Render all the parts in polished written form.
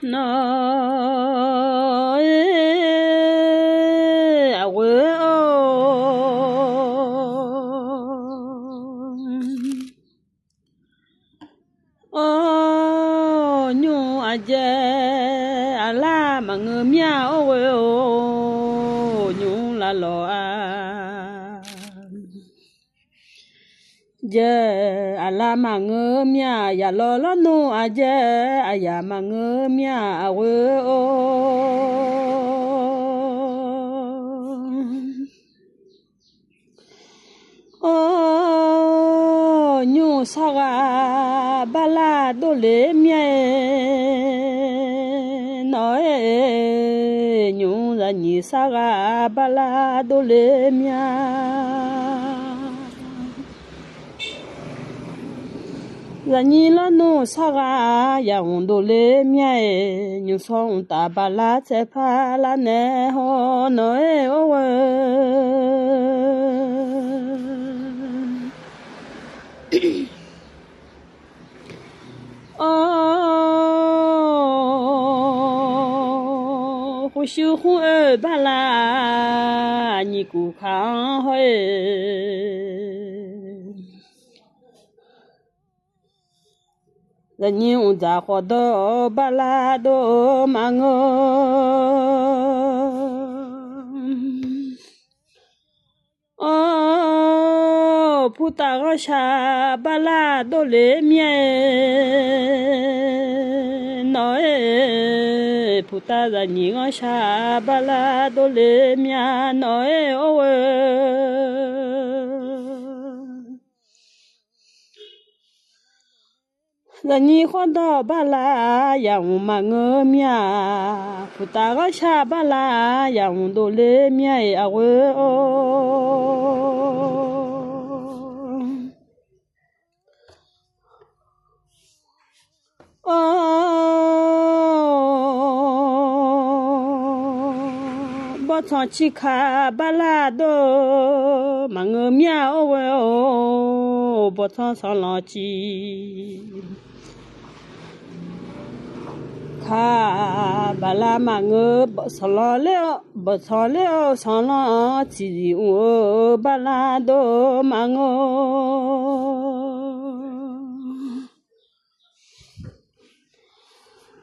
no awe o nyu aje ala mangmia owe o nyu la lo a je ala mangmia ya lo lo no aje aya mangmia awe o oh nyu saga bala dole mie no nyu ra ni saga bala dole mia ra ni lo no saga ya on dole mie nyu song ta bala te pa la ne ho no o哦，胡修胡二巴拉，你顾康嘿，人用杂货多巴拉多忙哦，普达个沙巴拉多雷面，那普达个尼个沙巴拉多雷面，那哦人尼花到巴拉呀，我们个面，普达个沙巴拉呀，我多雷面呀，我哦。我唱起卡巴拉多，忙个面哦，我唱上垃圾。卡巴拉忙个不上了，不唱了上垃圾，我巴拉多忙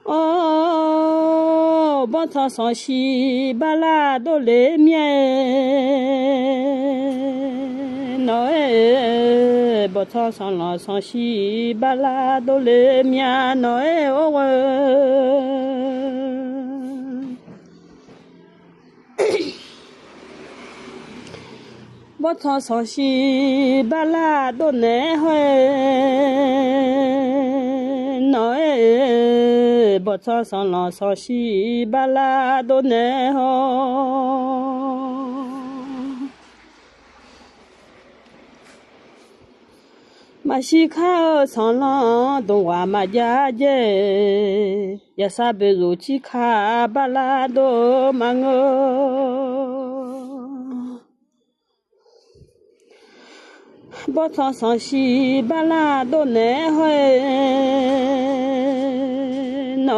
哦，我唱上西巴拉多雷面，那我唱上了上西巴拉多雷面，那哦我唱上西巴拉多内会，那我唱上了上西巴拉多内会。马西卡上浪东瓦马家姐，也啥贝如起卡巴拉多马我唱上西巴拉多内会，那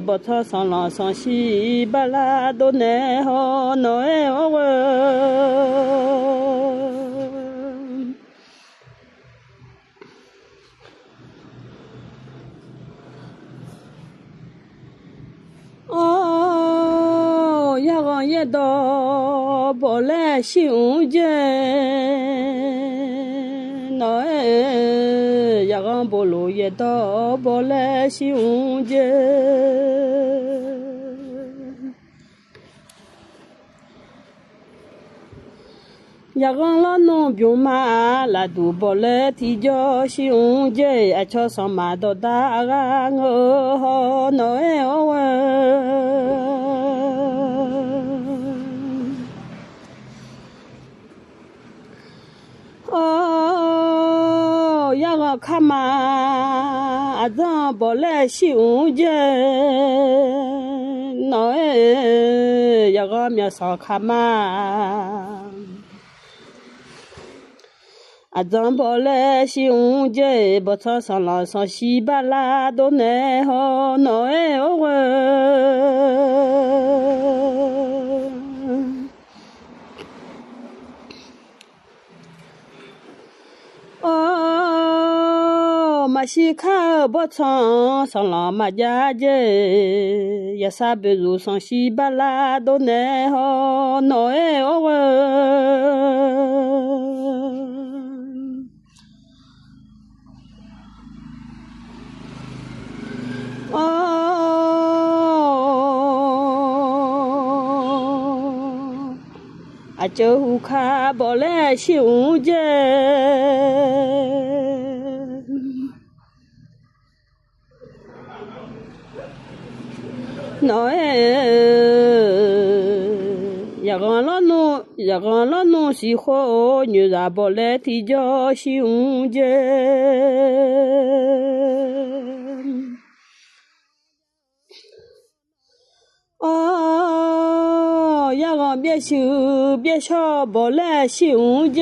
我唱上浪上西巴拉多内会，那哦，呀个也到不来修剪，那呀个不路也到不来修剪，呀个老农兵马拉都不来提着修剪，爱吃上马到大个我那哦，呀个看嘛，阿张不来修剪，那呀个面上看嘛。啊，张宝来兄弟，不唱上浪上西巴拉都难好，难哎哦喂。哦，马西卡不唱上浪马家姐，也啥不如上西巴拉都难好，难哎哦喂。哦，啊，就看不来兄弟，那一个老农喜欢女人不来提叫兄弟。哦，一个别修别笑不来兄弟，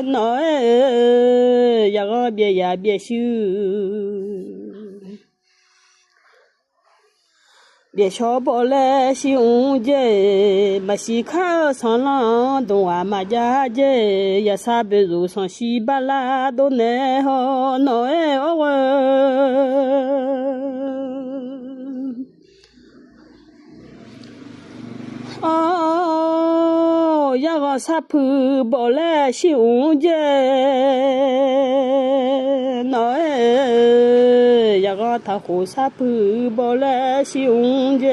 那一个别呀别修。别笑不来兄弟，没西看上浪东啊马家姐，也啥不如上西巴拉都难好，难哎哦喂。哦，一个啥铺不来兄弟，那一个他和啥铺不来兄弟。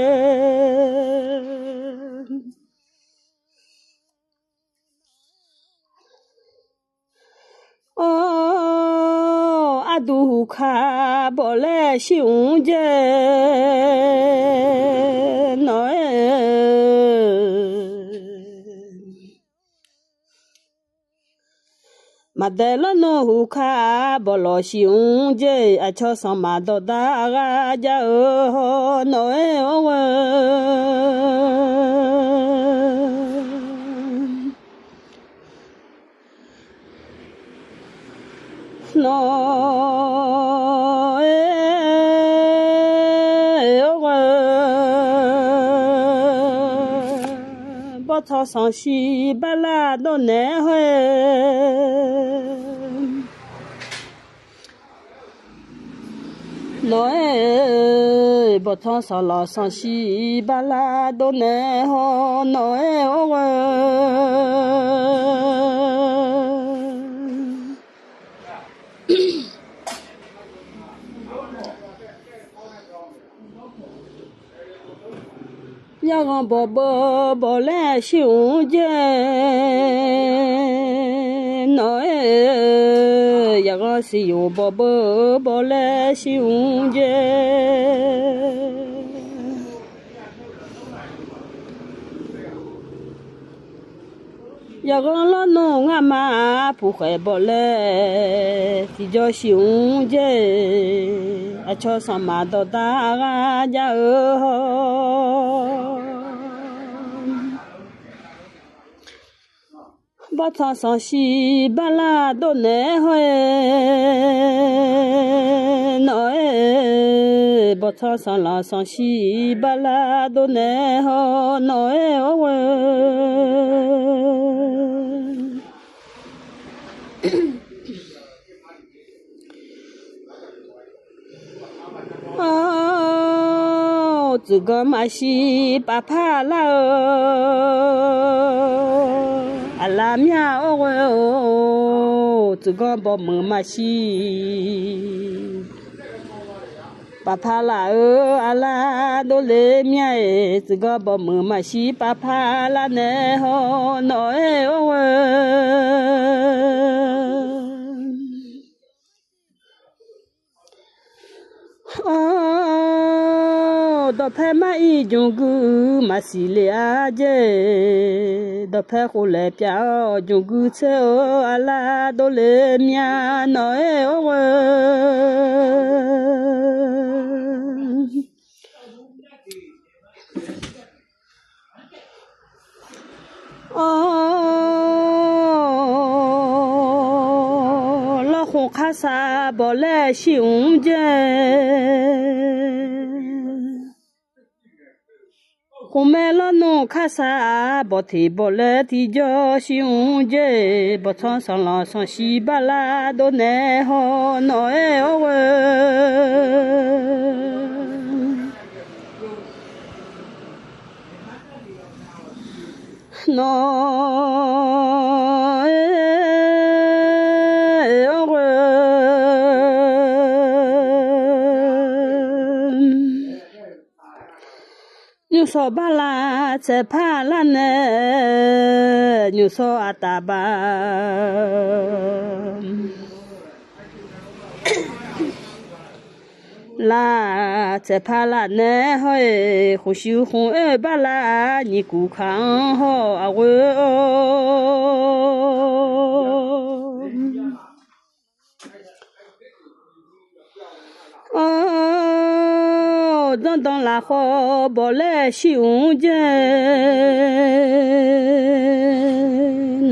哦，阿杜卡不来兄弟，那马得了诺卡不老兄弟，阿桥上马到大个家哦，那哦喂。那哎喂，不唱上西巴拉都难会。那哎，不唱上浪上西巴拉都难好，那哎哦喂。一个宝宝不来兄弟，那一个是有宝宝不来兄弟。一个老农阿妈不会不来，比较兄弟，阿桥上马到大个家哦，不唱上西巴拉都难会，那不唱上浪上西巴拉都难好，那哦喂。哦，这个马西巴帕拉哦，阿拉米哦喂哦，这个宝门马西巴帕拉哦，阿拉都来米哎，这个宝门马西巴帕拉难好难哎哦喂。哦，到拍马一种个马西里阿姐，到拍回来表种个车哦，阿拉都来面那哎哦喂。哦。卡萨不来胸间，我买了弄卡萨不提不来提着胸间，不唱上浪上西巴拉都难好闹哎喂。no Nyuso bala tsepala ne nyuso ataba la tsepala ne hoe khushu khun e bala ni ku khang ho awe dans la robe les chiens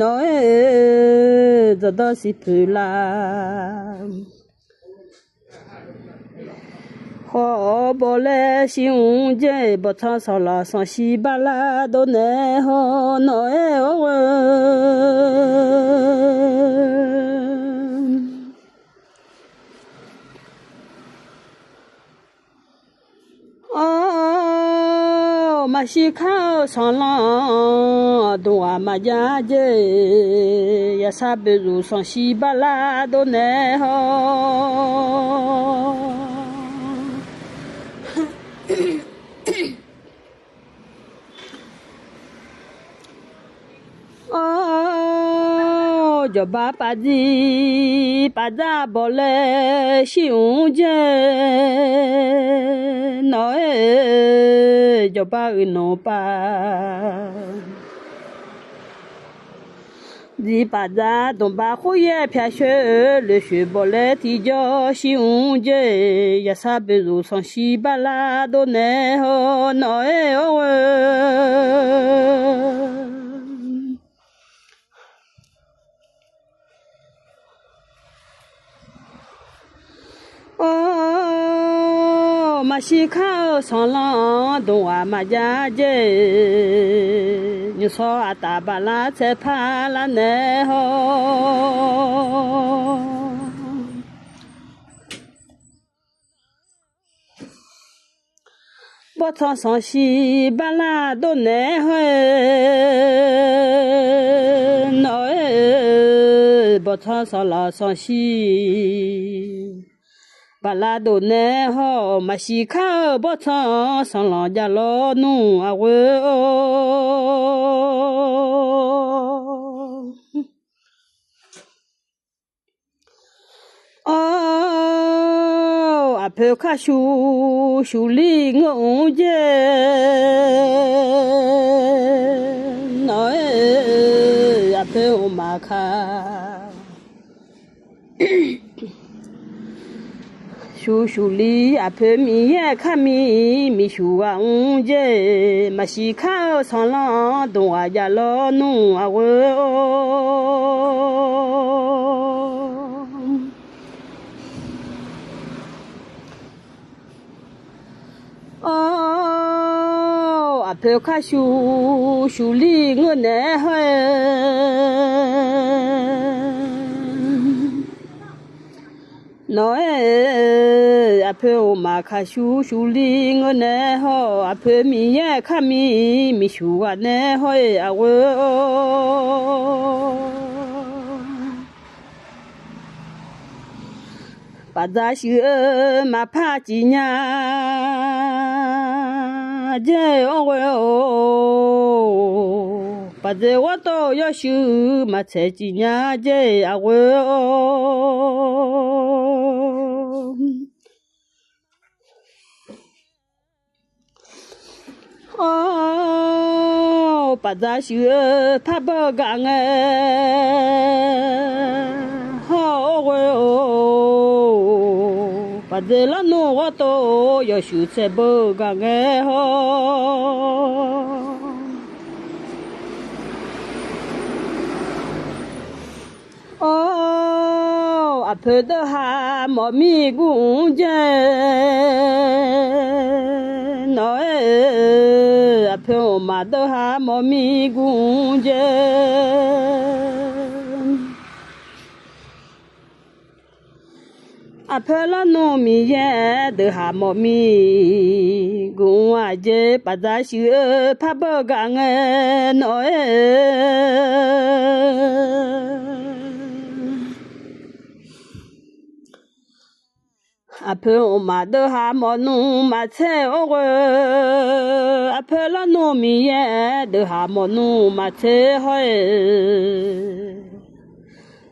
Noël dans si peu là robe les chiens botan sans la sans si balade Noël Oh, ma chi khao sang lang do a ma ja je ya sa be ru sang si ba la do ne ho Oh, jo ba pa di pa da bo le si un je Noël, je pas non pas. Dis pas ça, ton bas couillé, piache, le chevalet, tijo, si on je, ya sa bezo, sans si balade, Noël, Oh, ma chi khao sang lang dong a ma ja je nyu so a ta ba la che pa la ne ho bo chang sang si ba la do ne ho no bo chang sang la sang si balado ne ho ma shi kha bo cha sang la ja lo nu a we oh a peu kha shu li ngong je no a peu ma kha Shushu li a peu mi ye kami mi shu a unje ma shi ka san la don a ya lo nu a we oh a peu ka shu li ngone he Noël, a peu au macachou, chouli, ngone ho, a peu mi ye kami, mi chou a ne ho e a we Pada shi ma pa ji nya, je o we o. Pada wa to yo shu ma che ji nya je a we Oh, pada shi pa ba gang ho we o. Pada la no wa to yo shu che ba gang ho. Oh, 阿婆的哈毛咪公家，那阿婆妈的哈毛咪公家。阿婆拉农民也的哈毛咪，公阿姐把咱修怕不干哎，那阿婆妈的哈毛农马菜哦个，阿婆拉农民也的哈毛农马菜好哎。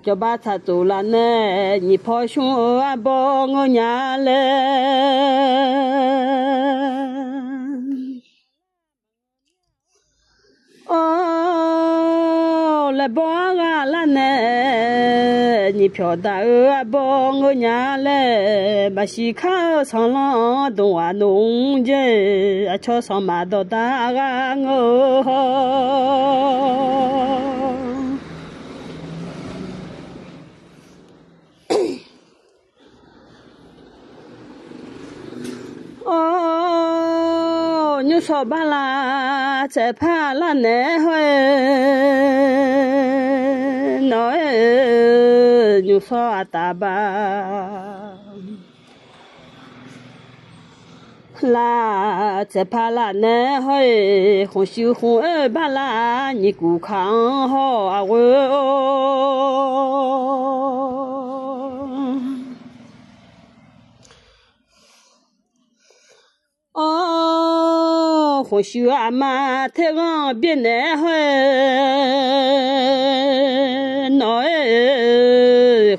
cho ba thà tù là nè nhị phò xuống à bò ngô nhà lệ ô là bò ngà là nè nhị phò đã à bò ngô nhà lệ bà xì khá sang lo đông à nông dê à cho sang mà đồ ta gà ngô ô như sọ ba la chạy pha la nè hơi nói như sọ ta ba la chạy pha la nè hơi không siêu không ơi ba la nhị cụ khang ho à không siêu à mà thế con biết nè hơi nói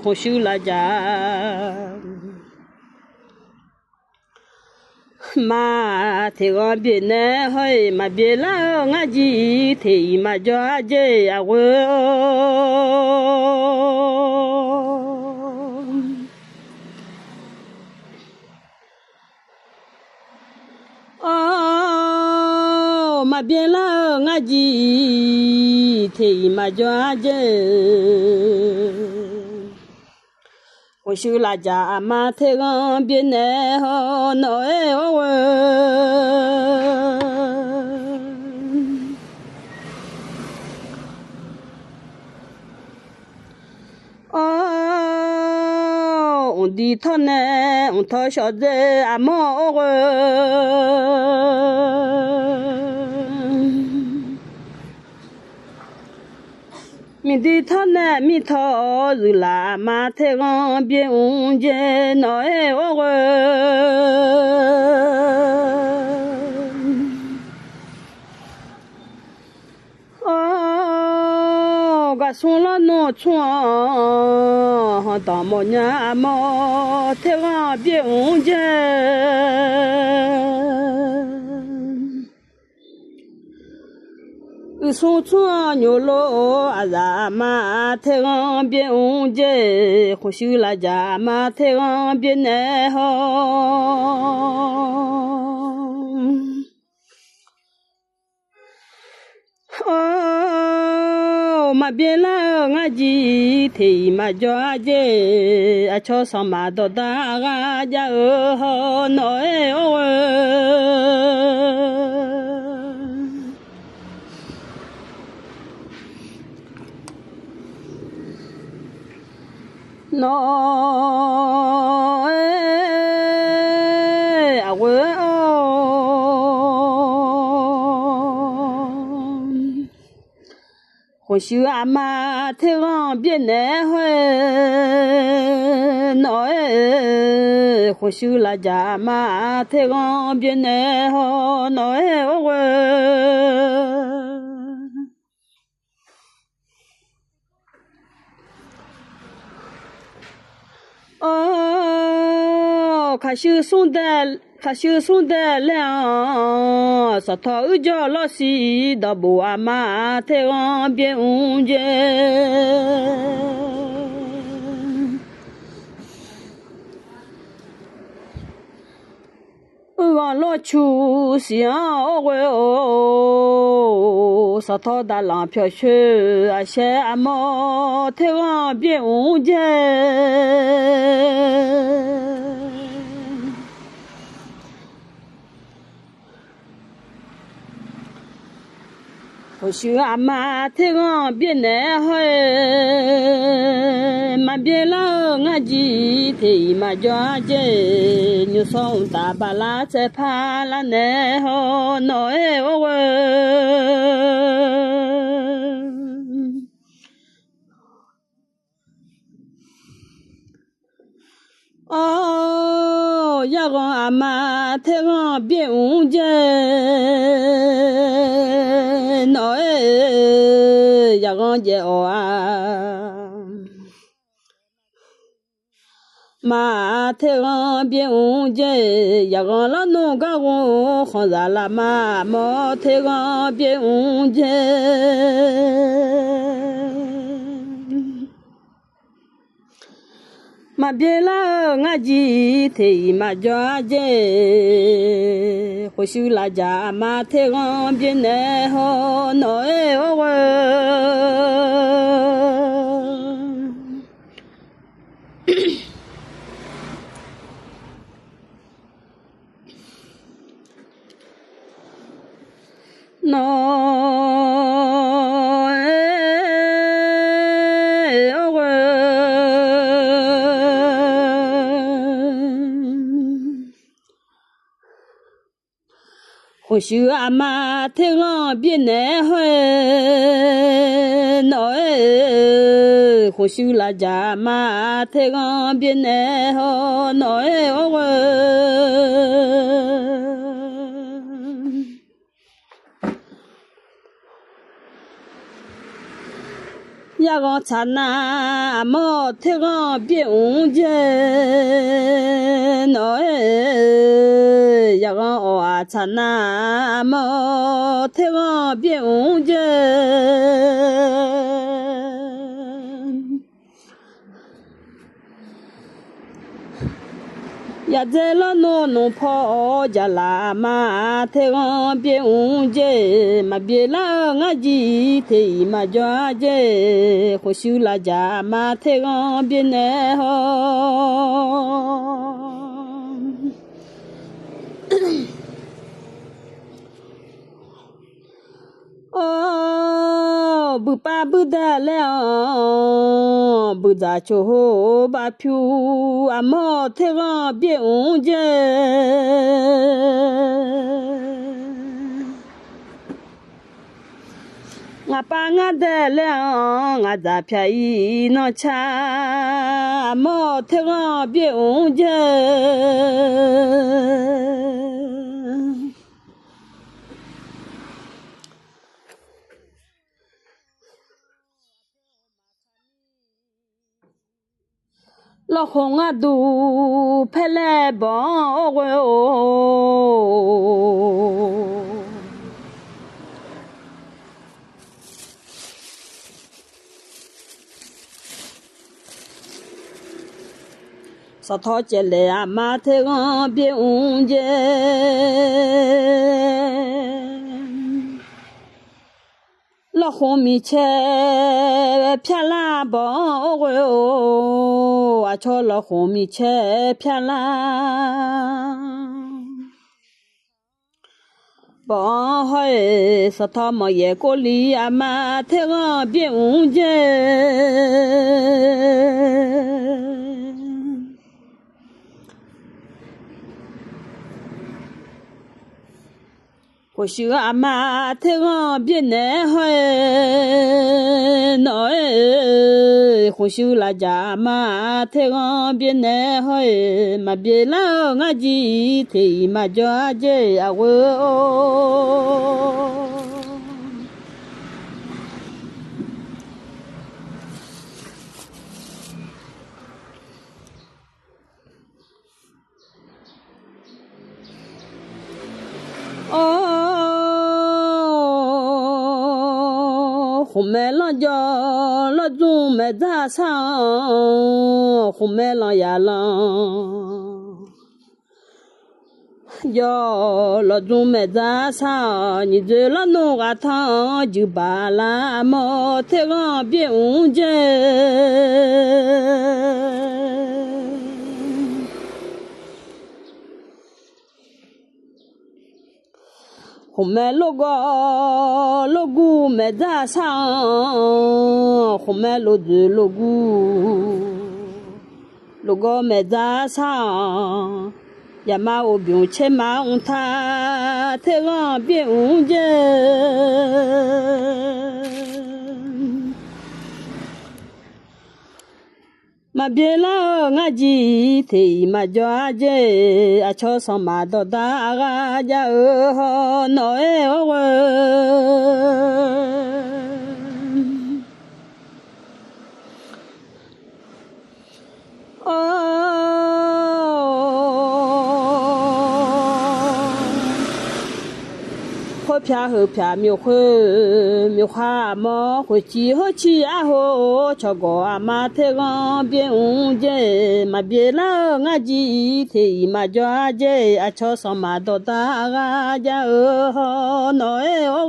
không siêu là già mà thế con biết nè hơi mà biết là ngã gì thì mà cho dễ à mà biết là ngã gì thì mà cho dễ我修拉家嘛，太阳边内好闹on dit ton on t'a choisi à mort mi đi thân nè mi thọ rồi là mà thế con biết uống chè nói gà xuống là nó chua tao một nhà mà thế con biết uống chè xuống chua nhiều lô à già mà thế con biết uống chè không chịu là già mà thế con biết nè ho mà biết là ngã gì thì mà cho dễ à cho sao mà đồ ta gà ra ở nói nó à quê không chịu à mà thế con biết nè hơi nói không chịu là già mà thế con biết nè ho nói开始送的了，啥头叫老西的不阿妈，太阳边红着。我老出想我哦，沙滩的浪飘雪，啊些阿毛太阳变红间。我说阿妈太阳变难喝，嘛变了俺几天嘛家姐，你送大巴拉在怕了难喝，那哎我。哦，呀个阿妈太阳变红间，那哎呀个姐啊，妈太阳变红间，呀个老农家我好热了妈太阳变红间。嘛别了俺几天嘛家姐，或许拉家嘛太阳变难好，那哎我。no或许阿妈太阳变难喝，那或许拉家妈太阳变难喝，那呀个刹那莫太阳变红间，那呀个哦刹那莫太阳变红间，呀在了农跑家啦嘛太阳变红间，嘛别了俺几天嘛家间，或许拉家嘛太阳变难好。哦，不怕不得了，不咋就把票阿毛太阳变红间。我把俺得了，我咋便宜能吃阿毛太阳变红间。老红啊都拍来帮我哦，沙滩接来啊马太阳变红间，老红米切偏啦帮我哦，我瞧老红米切偏啦。帮好诶，沙滩么也过里啊马太阳变红间。或许阿妈太阳变难喝，那或许拉家妈太阳变难喝，嘛别了俺几天嘛家姐啊我哦。哦，红麦浪叫老种麦咋上，红麦浪呀浪， yo lo dung me za sa ni de la no ga ta ju ba la mo te ga bien un je Home logo me za sa home lo de logo me za sa ya ma o bien che ma un ta te ga bien un je ma bien la nga ji te ma jo je a cho so ma do da ga ja ho no e o hơ pia miêu hoa mò hơ chi a ho cho go a ma thế ngon bien un je ma bien la nga ji thì ma jo a je a cho so ma do da ga ja ho no e o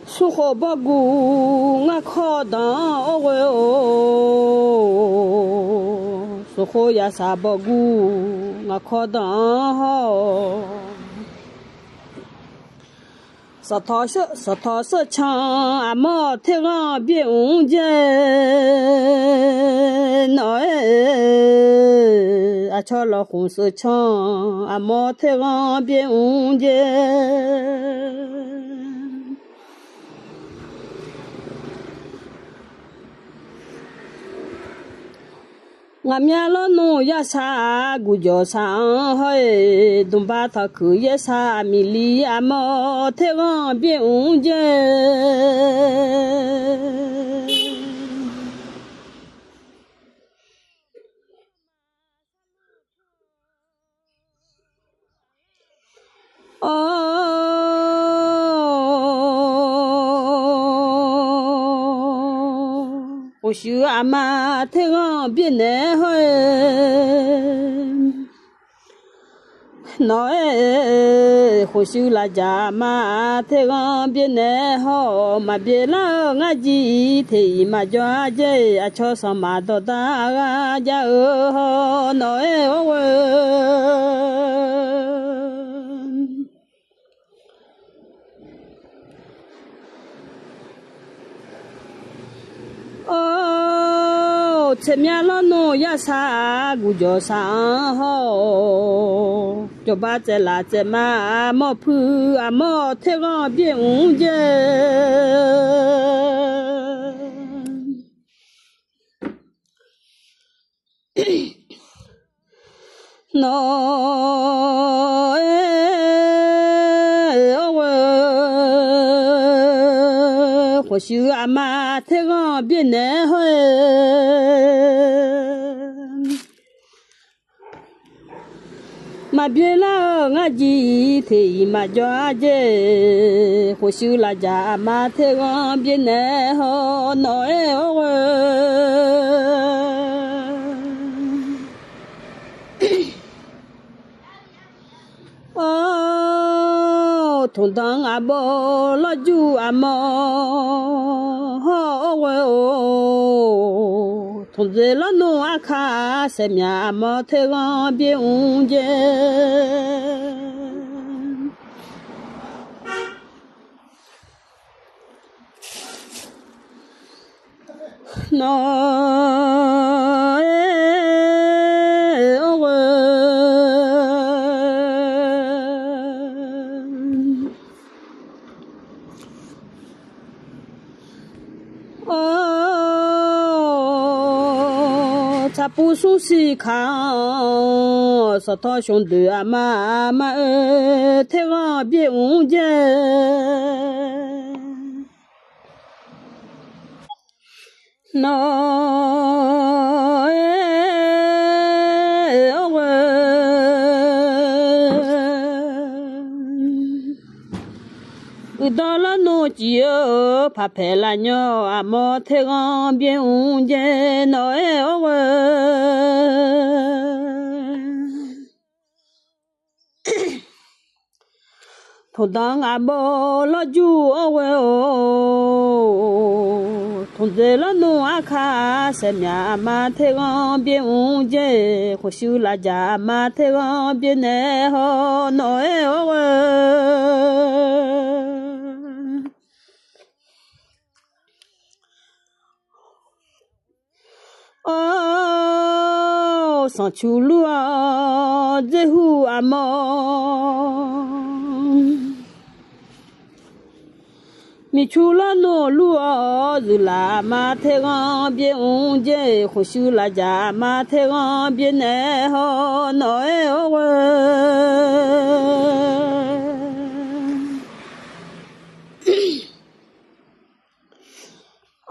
su ho ba gu nga kho da o su ho ya sa ba gu nga kho da ho sa tho se chang a mo the ga bien un je no e a cho lo hu se chang a mo the ga bien un je nga mya lo no ya sa gu jo sa hoi dum ba ta ku ye sa mi li a mo the ga bien un je我许阿妈太阳变难好，那我许拉家妈太阳变难好，嘛别了我几天嘛抓着啊，桥上嘛到大啊家哦，那前面老农也啥古叫啥好，就把这拉这嘛毛铺啊毛太阳变红着，或许阿妈太阳变难好。嘛别了我几天嘛抓着，或许拉家嘛太阳变难好，那同当阿婆老住阿嬷，同在老农阿卡什面阿嬷太阳变红着，他不熟悉看，说他兄弟啊妈妈太阳变红着，到了农机哦，怕拍了鸟啊，毛太阳边红间闹哎哦喂，同当阿宝老酒哦喂哦，同在了农阿卡山面马太阳边红间，或修拉家马太阳边来好闹哎哦喂。哦，上秋路啊，在乎阿毛，米秋了诺路啊，日啦马太阳边红街，或许拉家马太阳边来好闹哎哦喂。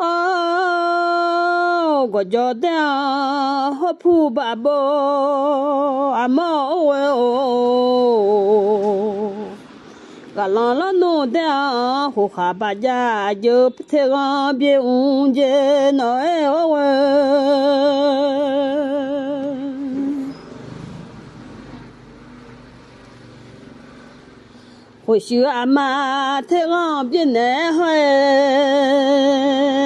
哦，我觉得好普巴布阿毛喂哦，个浪浪弄的胡哈巴家就不太让别误解那哎哦喂。或许阿妈太阳边来海，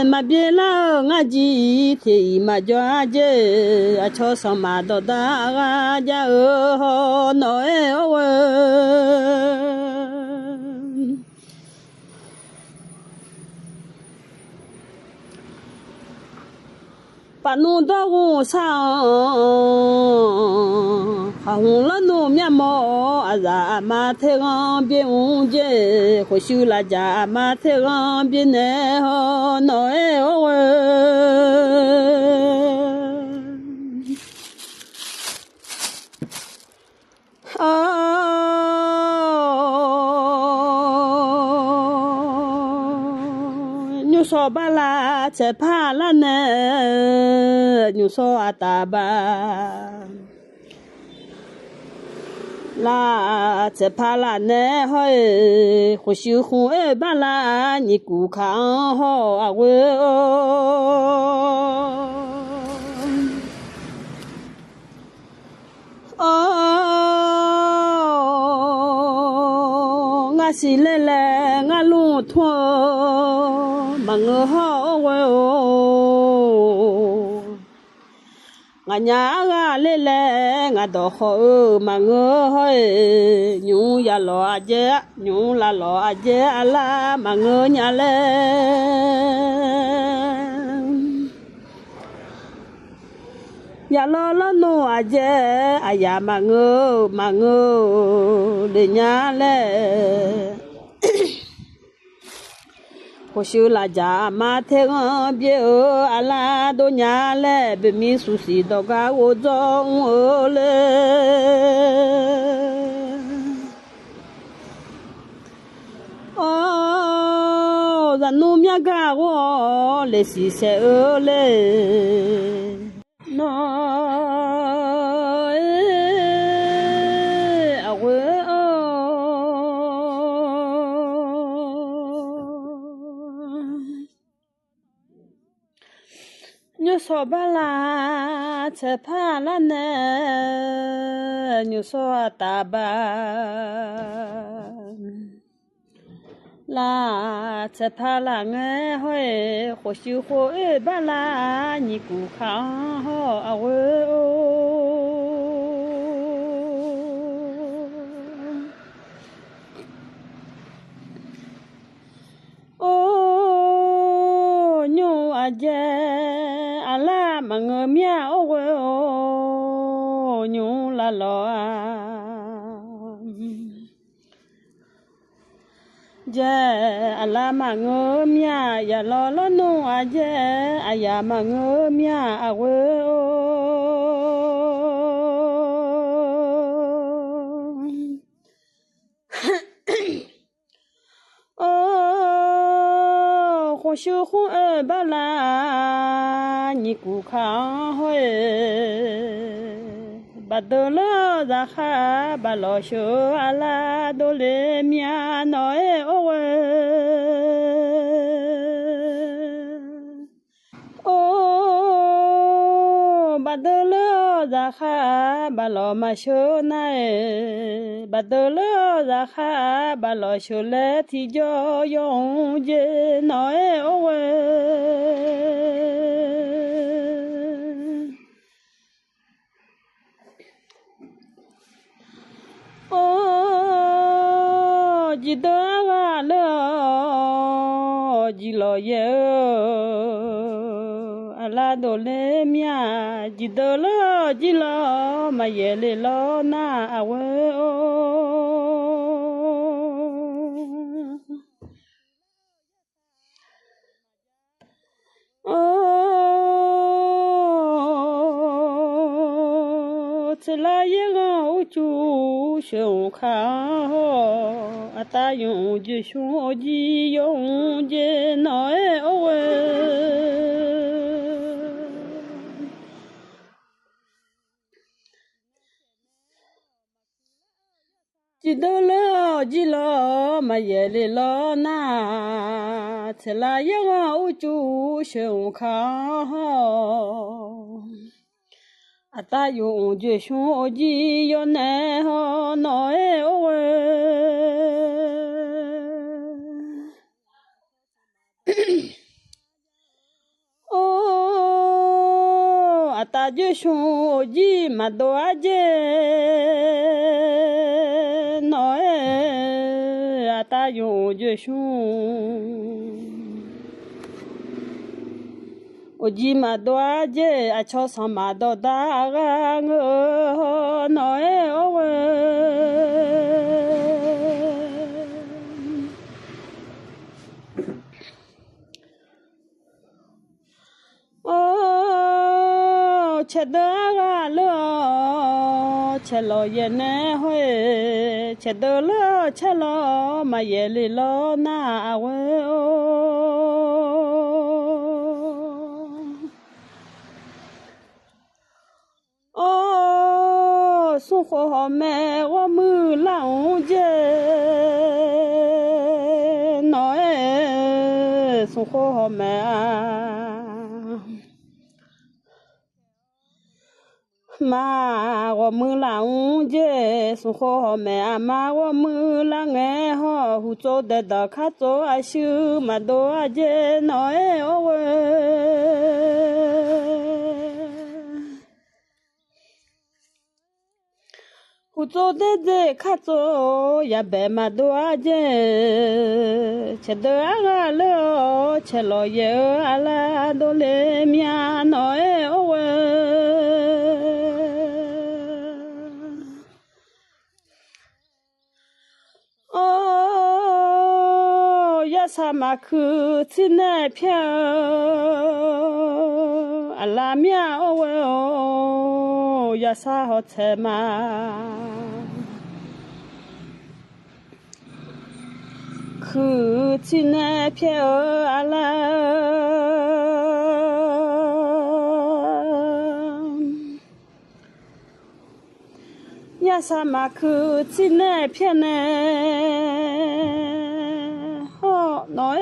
马边老阿姐太马叫阿姐，阿超上马到大阿家哦好闹哎哦喂。把弄到红上，还红了弄面貌，啊呀马太阳边红街，或许拉家马太阳边来好闹哎哦喂。哦，牛说巴拉在怕了呢，牛说阿达巴。啦，在怕啦呢，嘿，或许红二巴啦，你顾看好啊喂哦。哦，我是来来，我路途忙我好喂哦。我娘啊来来，我都好忙我好诶，牛呀老阿姐，牛啦老阿姐啦，忙我娘来。呀啦啦弄阿姐，哎呀忙我，人家嘞。或许拉家马太阳别阿拉多年来被民熟悉到个我中我嘞。哦，让农民干我来洗晒我嘞。那啊喂哦。牛说巴拉在怕了呢，牛说大巴啦在怕了哎嘿，或许会巴拉你顾看好啊喂哦。哦，牛阿姐。阿拉嘛个面哦喂哦，牛啦老啊，姐阿拉嘛个面呀老老弄啊姐，哎呀嘛个面啊喂哦。哦，红小红二巴拉，你顾看好诶，巴得了然哈巴老小阿拉都来面闹诶哦喂。哦，巴德勒扎哈巴罗马修奈，巴德勒扎哈巴罗修勒提叫永杰那哦喂。哦，记得啊了，记了耶，阿拉多勒米啊，记得了，记了，嘛耶勒了那阿喂哦。哦，这来一个就胸口，啊，大用就胸肌用的那哦喂。记得了，记了，嘛耶哩了那，这来一个就胸口，啊，大用就胸肌要难好那哦喂。哦，啊，大就胸肌嘛多些，那啊，大用就胸。我鸡嘛多些，啊，超上嘛多大个我那哦喂。哦，吃得个了，吃了也难回，吃得了吃了嘛也累了那喂哦。哦，生活好美，我们老街，那生活好美啊。妈，我们老街生活好美啊！妈，我们老爱好，胡做的到卡做啊修嘛多啊街那哦喂。胡做的这卡做呀白嘛多啊街，吃的啊了，吃了也啊啦都来面那哦喂。哦，呀啥嘛去吃那票，阿拉面哦喂哦，呀啥好吃嘛？去吃那票阿拉。呀啥嘛去吃那片呢？好，那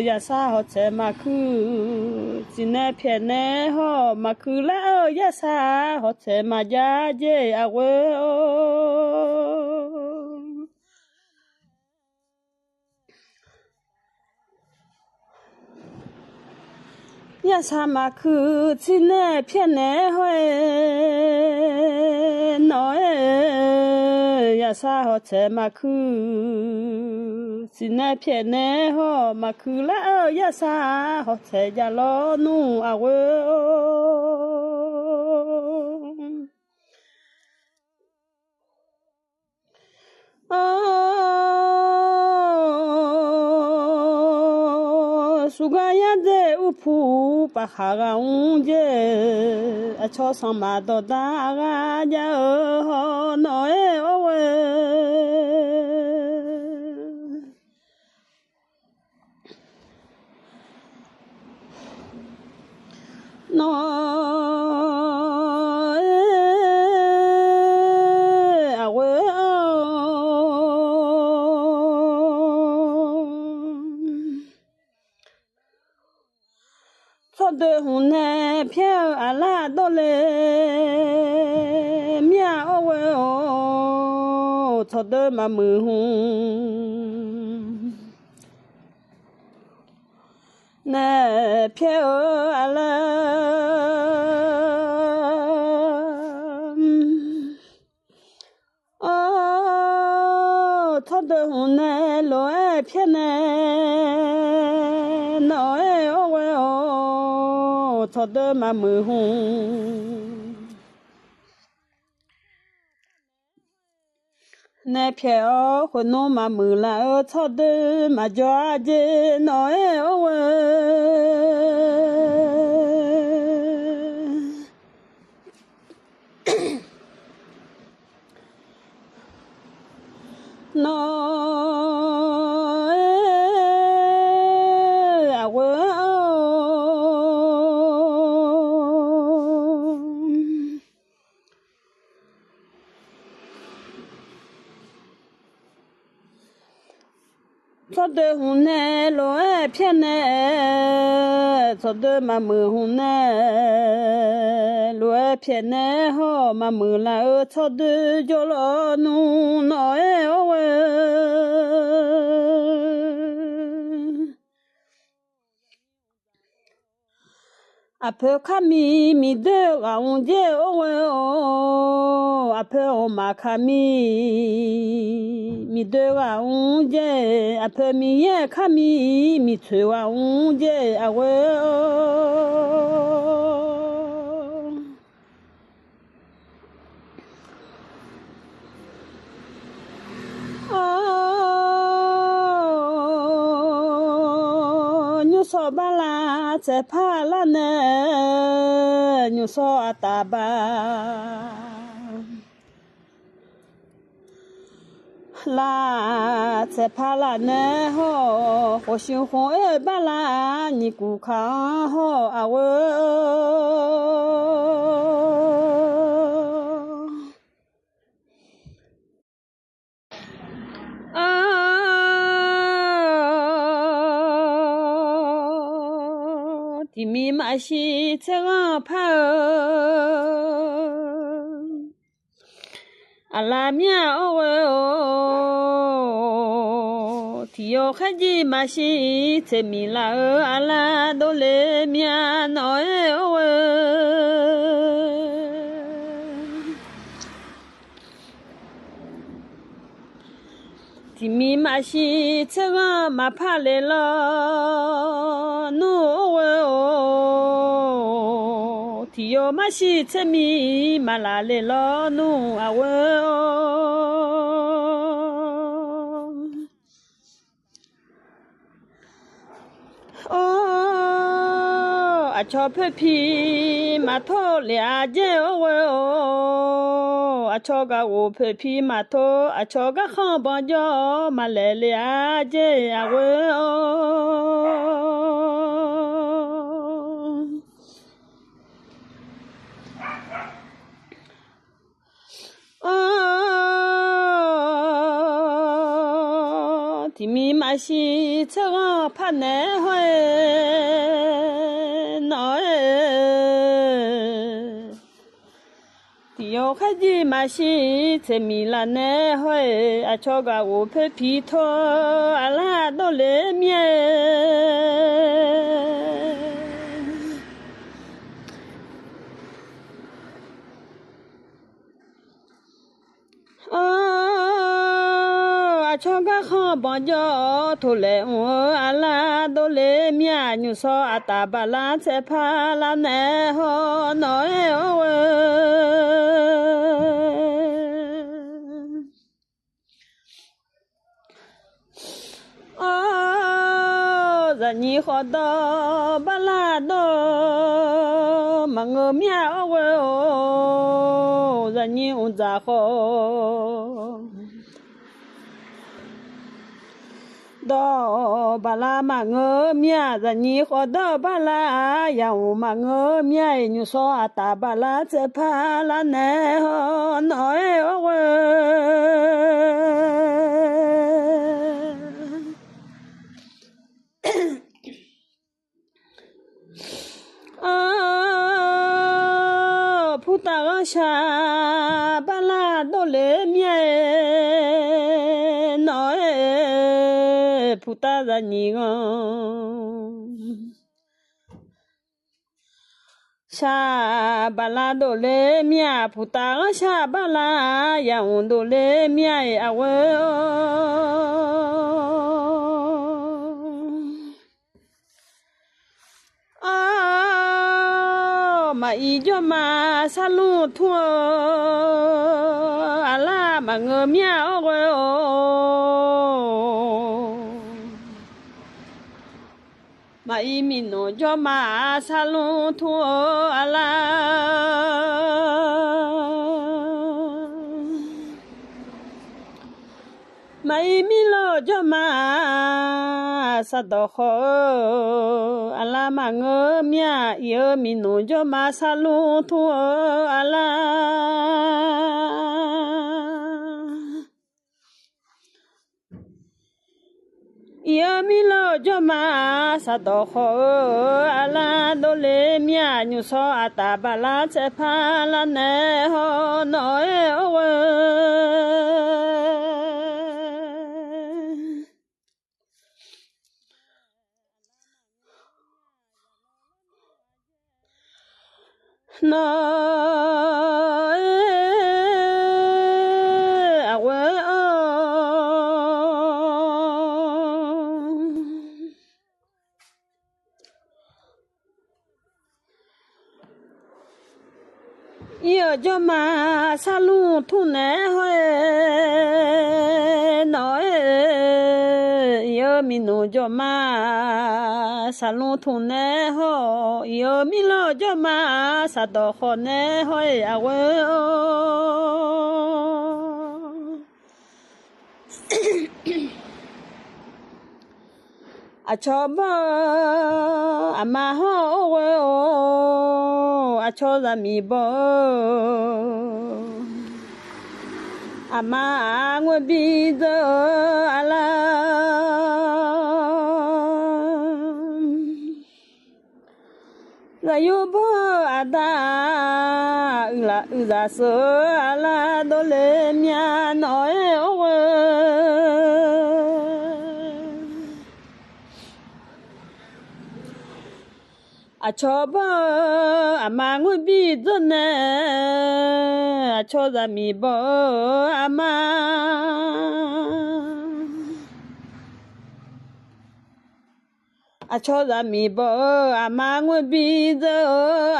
呀啥好吃嘛去吃那片呢？好嘛去了呀啥好吃嘛家姐啊喂哦。呀啥嘛去吃那片呢？嘿，那呀啥好吃嘛去吃那片呢？好嘛去了呀啥好吃呀老奴啊喂哦。哦，苏格兰在乌普巴哈个乌节，啊，超上马到大个家哦，那哦喂。那啊喂哦。草的红呢飘阿拉多嘞，喵喂哦，草的嘛门红，那飘阿拉。草的红呢，罗爱偏呢，脑爱哦喂哦，草的嘛门红，那飘回侬嘛门啦，草的嘛叫姐，脑爱哦喂。no草的红呢，罗爱偏呢，草的嘛门红呢，罗爱偏呢好嘛门啦，草的叫了侬脑爱哦喂。阿婆卡咪的阿翁姐哦喂哦，阿婆我妈卡咪的阿翁姐，阿婆咪也卡咪吹阿翁姐阿喂哦。牛说巴拉在帕拉呢，牛说阿达巴拉在帕拉呢吼，我心红哎巴拉你顾康吼阿喂。地米马西在我怕阿拉米哦喂哦，提哟海吉马西在米拉阿拉都来米诺哎哦喂。地米马西在我马怕来了，诺喂哦，提哟马西在米马拉来了，诺啊喂哦，阿乔皮皮马头俩姐哦喂哦，阿乔个我皮皮马头，阿乔个好帮着马来俩姐啊喂哦。地米马西在我怕难会脑哎，地哟海吉马西在米拉难会，阿乔个我皮皮头阿拉都来面。阿乔个好帮着头来我阿拉都来面，牛说阿达巴拉在帕拉南好脑哎哦喂。人你好到巴拉到嘛我面哦喂哦，人你我咋好？到巴拉嘛我面，人你好到巴拉呀我嘛我面，你说阿达巴拉在帕拉南好脑哎哦喂。puta sha bala dole mie no puta da nigo sha bala dole mia puta sha bala ya dole mia awe mà ý cho mà sa lu thua ala mà ngờ mía ôi mà ý mình nó cho mà sa lu thua ala mà ý mình lo cho mà sa đỏ khó ala mà ngơ mía yêu mình nó cho mà sa lu thua ala yêu mình lo cho mà sa đỏ khó ala đô lê mía nhu so ata bala che pha la nè ho nói no awe yêu cho mà sa lu thu nè hoye nói yêu mi nu cho mà sa lu thu nè ho yêu mi lo cho mà sa do ho nè hoye awe a cho ba ama ho a cho la mi bo ama ngwe bi de ala la yo bo ada la za so ala do le mia nói a cho ba ama ngwe bi de ne a cho za mi bo ama a cho za mi bo ama ngwe bi de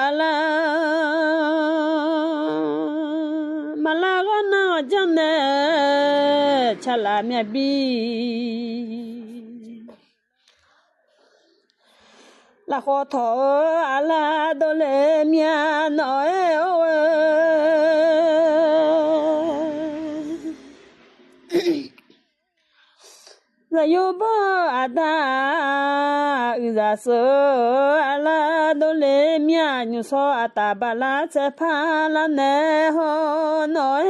ala malaga na jane chala mia bi la khó thở ala đô lê mía nói la yo ba ada za so ala đô lê mía nhu so ata bala che pha la ne ho nói